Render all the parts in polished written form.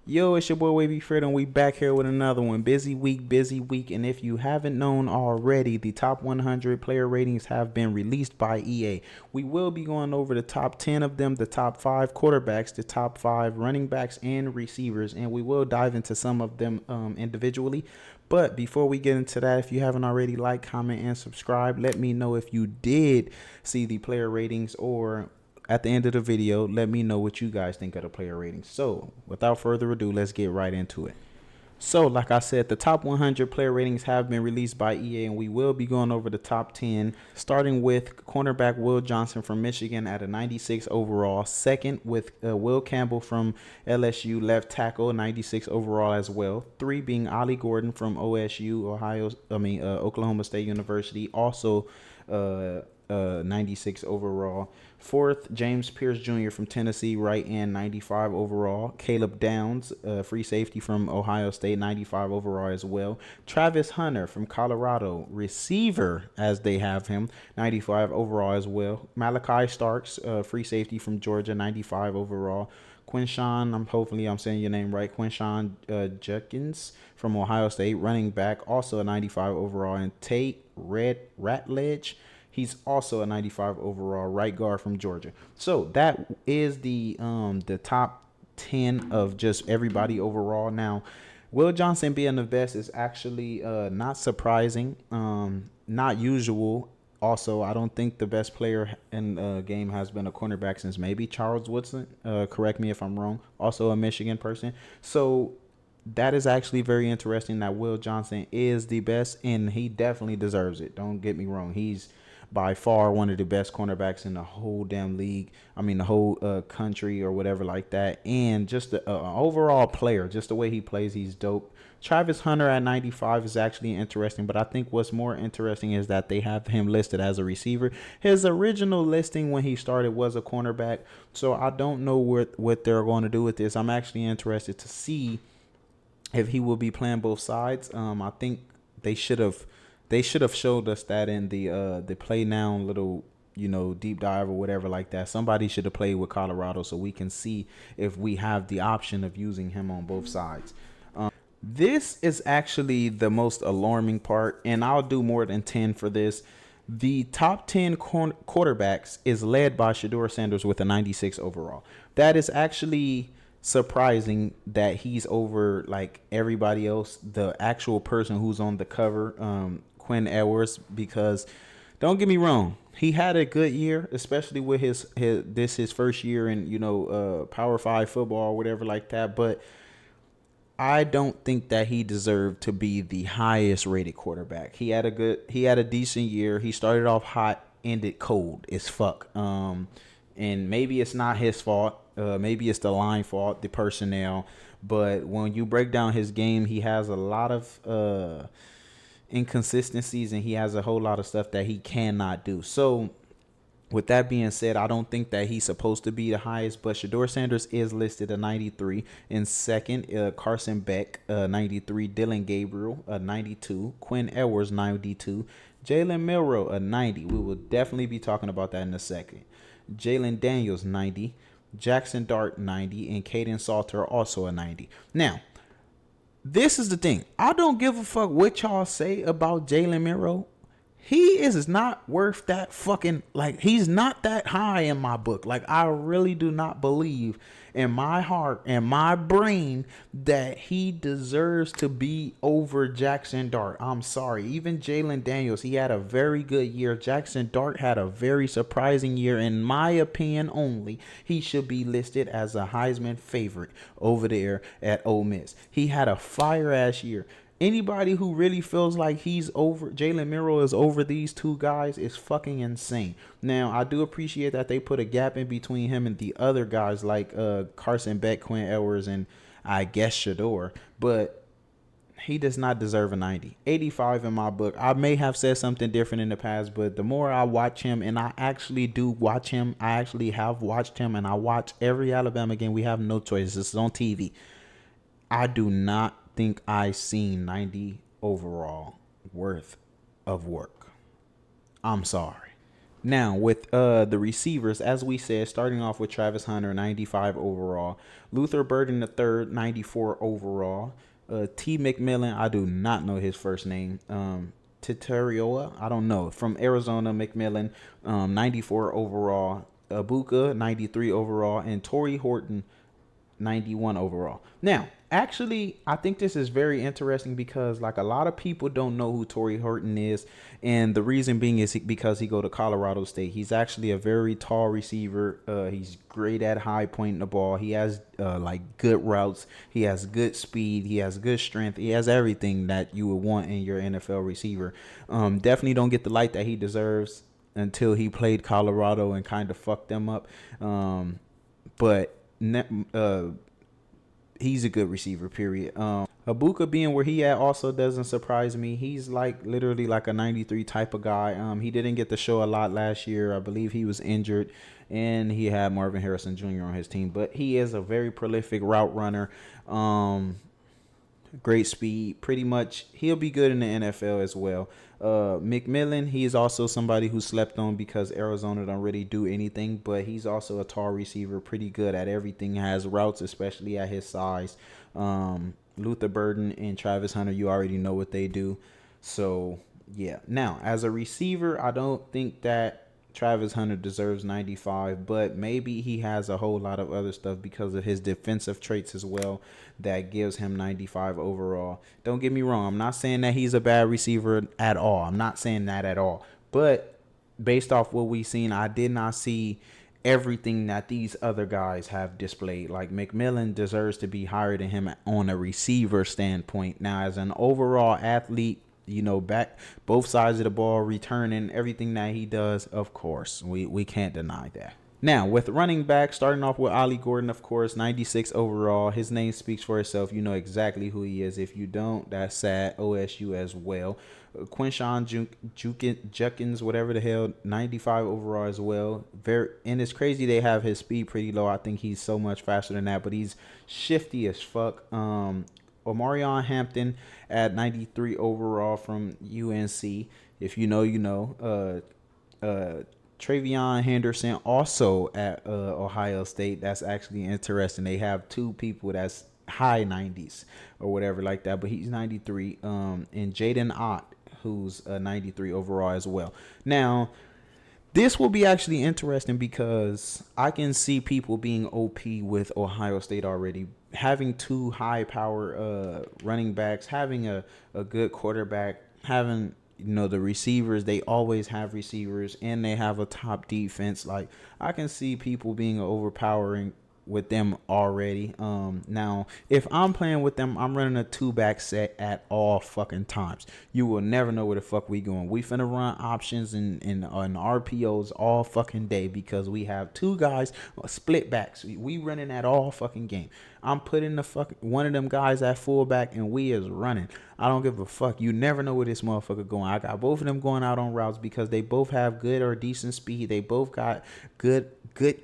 Yo, it's your boy Wavy Fred, and we back here with another one. Busy week. And if you haven't known already, the top 100 player ratings have been released by EA. We will be going over the top 10 of them, the top 5 quarterbacks, the top 5 running backs, and receivers, and we will dive into some of them individually. But before we get into that, if you haven't already, like, comment, and subscribe. Let me know if you did see the player ratings, or at the end of the video, let me know what you guys think of the player ratings. So without further ado, let's get right into it. So like I said, the top 100 player ratings have been released by EA, and we will be going over the top 10, starting with cornerback Will Johnson from Michigan at a 96 overall. Second with Will Campbell from LSU, left tackle, 96 overall as well. 3 being Ollie Gordon from OSU, Oklahoma State University, also 96 overall. Fourth, James Pierce Jr. from Tennessee, right end, 95 overall. Caleb Downs, free safety from Ohio State, 95 overall as well. Travis Hunter from Colorado, receiver as they have him, 95 overall as well. Malachi Starks, free safety from Georgia, 95 overall. Quinshawn, hopefully I'm saying your name right, Quinshawn Judkins from Ohio State, running back, also a 95 overall. And Tate Ratledge, he's also a 95 overall, right guard from Georgia. So that is the top 10 of just everybody overall. Now, Will Johnson being the best is actually not surprising, not usual. Also, I don't think the best player in the game has been a cornerback since maybe Charles Woodson. Correct me if I'm wrong. Also a Michigan person. So that is actually very interesting that Will Johnson is the best, and he definitely deserves it. Don't get me wrong. He's by far one of the best cornerbacks in the whole damn league. I mean, the whole country or whatever like that. And just the overall player, just the way he plays, he's dope. Travis Hunter at 95 is actually interesting, but I think what's more interesting is that they have him listed as a receiver. His original listing when he started was a cornerback, so I don't know what they're going to do with this. I'm actually interested to see if he will be playing both sides. I think they should have showed us that in the play now little deep dive or whatever like that. Somebody should have played with Colorado so we can see if we have the option of using him on both sides. This is actually the most alarming part, and I'll do more than 10 for this. The top 10 quarterbacks is led by Shedeur Sanders with a 96 overall. That is actually surprising that he's over like everybody else, the actual person who's on the cover, Quinn Ewers, because don't get me wrong, he had a good year, especially with his first year in Power 5 football or whatever like that, but I don't think that he deserved to be the highest rated quarterback. He had a decent year. He started off hot, ended cold as fuck. And maybe it's not his fault. Maybe it's the line fault, the personnel. But when you break down his game, he has a lot of inconsistencies, and he has a whole lot of stuff that he cannot do. So with that being said, I don't think that he's supposed to be the highest, but Shedeur Sanders is listed at 93. In second, Carson Beck, 93. Dylan Gabriel, 92. Quinn Ewers, 92. Jalen Milroe, a 90. We will definitely be talking about that in a second. Jalen Daniels, 90. Jackson Dart, 90. And Caden Salter, also a 90. Now, this is the thing. I don't give a fuck what y'all say about Jalen Milroe. He is not worth that fucking, like, he's not that high in my book. Like, I really do not believe in my heart and my brain that he deserves to be over Jackson Dart. I'm sorry. Even Jalen Daniels, he had a very good year. Jackson Dart had a very surprising year. In my opinion only, he should be listed as a Heisman favorite over there at Ole Miss. He had a fire-ass year. Anybody who really feels like he's over, Jalen Milroe is over these two guys, is fucking insane. Now, I do appreciate that they put a gap in between him and the other guys like Carson Beck, Quinn Ewers, and I guess Shedeur, but he does not deserve a 90. 85 in my book. I may have said something different in the past, but the more I watch him, and I actually do watch him, I actually have watched him, and I watch every Alabama game. We have no choice. This is on TV. I do not think I seen 90 overall worth of work. I'm sorry. Now with the receivers, as we said, starting off with Travis Hunter, 95 overall, Luther Burden the third, 94 overall, T. McMillan, I do not know his first name. Titerioa, I don't know, from Arizona, McMillan, 94 overall, Abuka, 93 overall, and Torrey Horton, 91 overall. Now, actually, I think this is very interesting because like a lot of people don't know who Torrey Horton is, and the reason being is because he go to Colorado State. He's actually a very tall receiver. He's great at high pointing the ball. He has like good routes. He has good speed. He has good strength. He has everything that you would want in your NFL receiver. Definitely don't get the light that he deserves until he played Colorado and kind of fucked them up. But he's a good receiver, period. Abuka being where he at also doesn't surprise me. He's like literally like a 93 type of guy. He didn't get to show a lot last year. I believe he was injured, and he had Marvin Harrison Jr. on his team. But he is a very prolific route runner. Great speed. Pretty much, he'll be good in the NFL as well. McMillan, he is also somebody who slept on because Arizona don't really do anything, but he's also a tall receiver, pretty good at everything. Has routes, especially at his size. Luther Burden and Travis Hunter, you already know what they do. So yeah. Now, as a receiver, I don't think that Travis Hunter deserves 95, but maybe he has a whole lot of other stuff because of his defensive traits as well that gives him 95 overall. Don't get me wrong. I'm not saying that he's a bad receiver at all. I'm not saying that at all. But based off what we've seen, I did not see everything that these other guys have displayed. Like McMillan deserves to be higher than him on a receiver standpoint. Now, as an overall athlete, back both sides of the ball, returning everything that he does, of course, we can't deny that. Now, with running back, starting off with Ollie Gordon, of course, 96 overall. His name speaks for itself. You know exactly who he is. If you don't, that's sad. OSU as well. Quinshawn Judkins, whatever the hell, 95 overall as well. And it's crazy they have his speed pretty low. I think he's so much faster than that, but he's shifty as fuck. Omarion Hampton at 93 overall from UNC. If you know, you know. Travion Henderson also at Ohio State. That's actually interesting. They have two people that's high 90s or whatever like that, but he's 93. And Jaden Ott, who's 93 overall as well. Now, this will be actually interesting because I can see people being OP with Ohio State already. Having two high power running backs, having a good quarterback, having the receivers, they always have receivers, and they have a top defense. Like, I can see people being overpowering with them already. Now, if I'm playing with them, I'm running a 2-back set at all fucking times. You will never know where the fuck we going. We finna run options and RPOs all fucking day because we have two guys split backs. We running at all fucking game. I'm putting one of them guys at fullback, and we is running. I don't give a fuck. You never know where this motherfucker going. I got both of them going out on routes because they both have good or decent speed. They both got good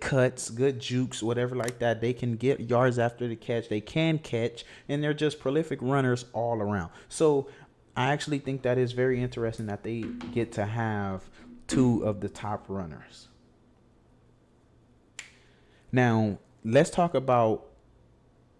cuts, good jukes, whatever like that. They can get yards after the catch. They can catch, and they're just prolific runners all around. So I actually think that is very interesting that they get to have two of the top runners. Now, let's talk about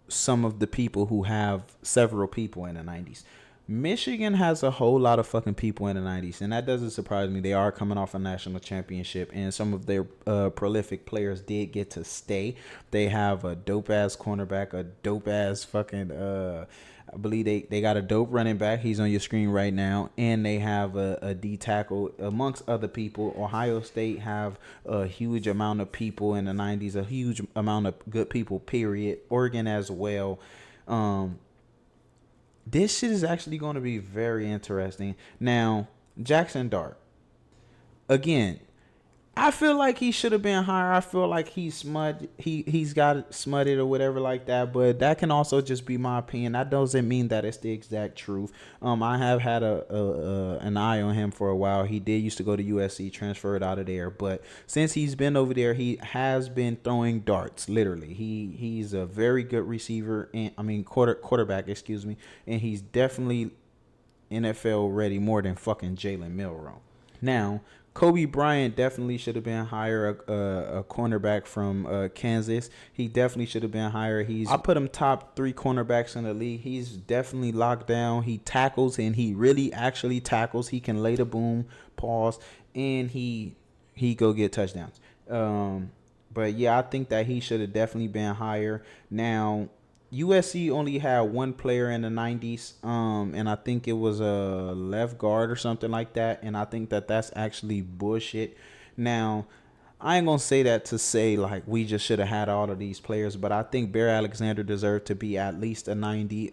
some of the people who have several people in the 90s. Michigan has a whole lot of fucking people in the 90s, and that doesn't surprise me. They are coming off a national championship, and some of their prolific players did get to stay. They have a dope-ass cornerback, a dope-ass fucking, I believe they got a dope running back. He's on your screen right now, and they have a D tackle, amongst other people. Ohio State have a huge amount of people in the 90s, a huge amount of good people, period. Oregon as well. This shit is actually going to be very interesting. Now, Jackson Dart. Again, I feel like he should have been higher. I feel like he's he's got it smutted or whatever like that. But that can also just be my opinion. That doesn't mean that it's the exact truth. I have had an eye on him for a while. He did used to go to USC, transferred out of there. But since he's been over there, he has been throwing darts. Literally, he's a very good receiver. And quarterback, excuse me. And he's definitely NFL ready more than fucking Jalen Milroe. Now, Kobe Bryant definitely should have been higher. A cornerback from Kansas. He definitely should have been higher. I put him top three cornerbacks in the league. He's definitely locked down. He tackles and he really actually tackles. He can lay the boom, pause, and he go get touchdowns. Um, but yeah, I think that he should have definitely been higher. Now, USC only had one player in the 90s, and I think it was a left guard or something like that. And I think that that's actually bullshit. Now, I ain't gonna say that to say like we just should have had all of these players, but I think Bear Alexander deserved to be at least a 90.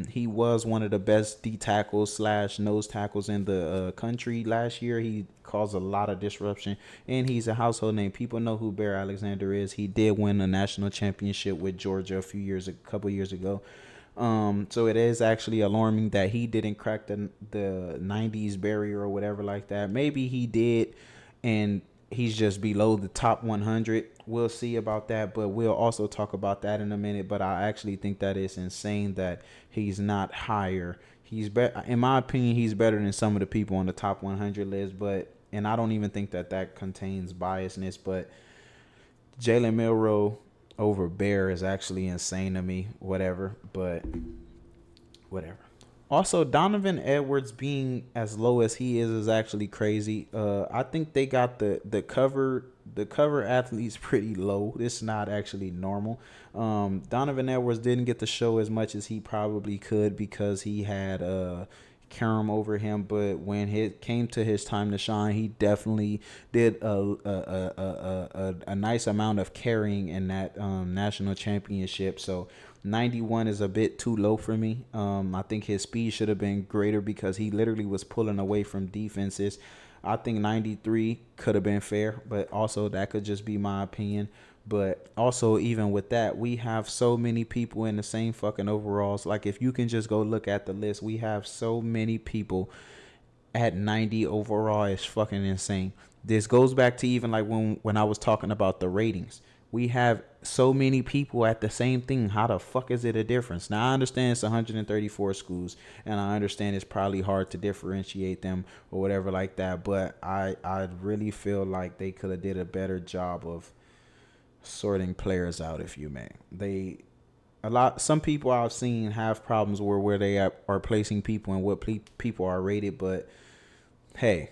He was one of the best D tackles slash nose tackles in the country last year. He caused a lot of disruption, and he's a household name. People know who Bear Alexander is. He did win a national championship with Georgia a couple years ago. So it is actually alarming that he didn't crack the 90s barrier or whatever like that. Maybe he did, and he's just below the top 100. We'll see about that, but we'll also talk about that in a minute. But I actually think that it's insane that he's not higher. He's better, in my opinion. He's better than some of the people on the top 100 list, but and I don't even think that that contains biasness. But Jalen Milroe over Bear is actually insane to me. Whatever, but whatever. Also, Donovan Edwards being as low as he is actually crazy. I think they got the cover athletes pretty low. This is not actually normal. Donovan Edwards didn't get to show as much as he probably could because he had Karam over him. But when it came to his time to shine, he definitely did a nice amount of carrying in that national championship. So 91 is a bit too low for me. I think his speed should have been greater because he literally was pulling away from defenses. I think 93 could have been fair, but also that could just be my opinion. But also, even with that, we have so many people in the same fucking overalls. Like, if you can just go look at the list, we have so many people at 90 overall. Is fucking insane. This goes back to even like when I was talking about the ratings. We have so many people at the same thing. How the fuck is it a difference? Now I understand it's 134 schools, and I understand it's probably hard to differentiate them or whatever like that. But I really feel like they could have did a better job of sorting players out, if you may. Some people I've seen have problems where they are placing people and what people are rated, but hey,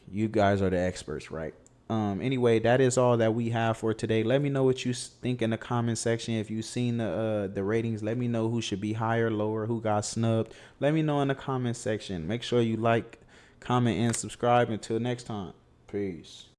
you guys are the experts, right? Anyway, that is all that we have for today. Let me know what you think in the comment section. If you've seen the ratings, let me know who should be higher, lower, who got snubbed. Let me know in the comment section. Make sure you like, comment, and subscribe. Until next time, peace.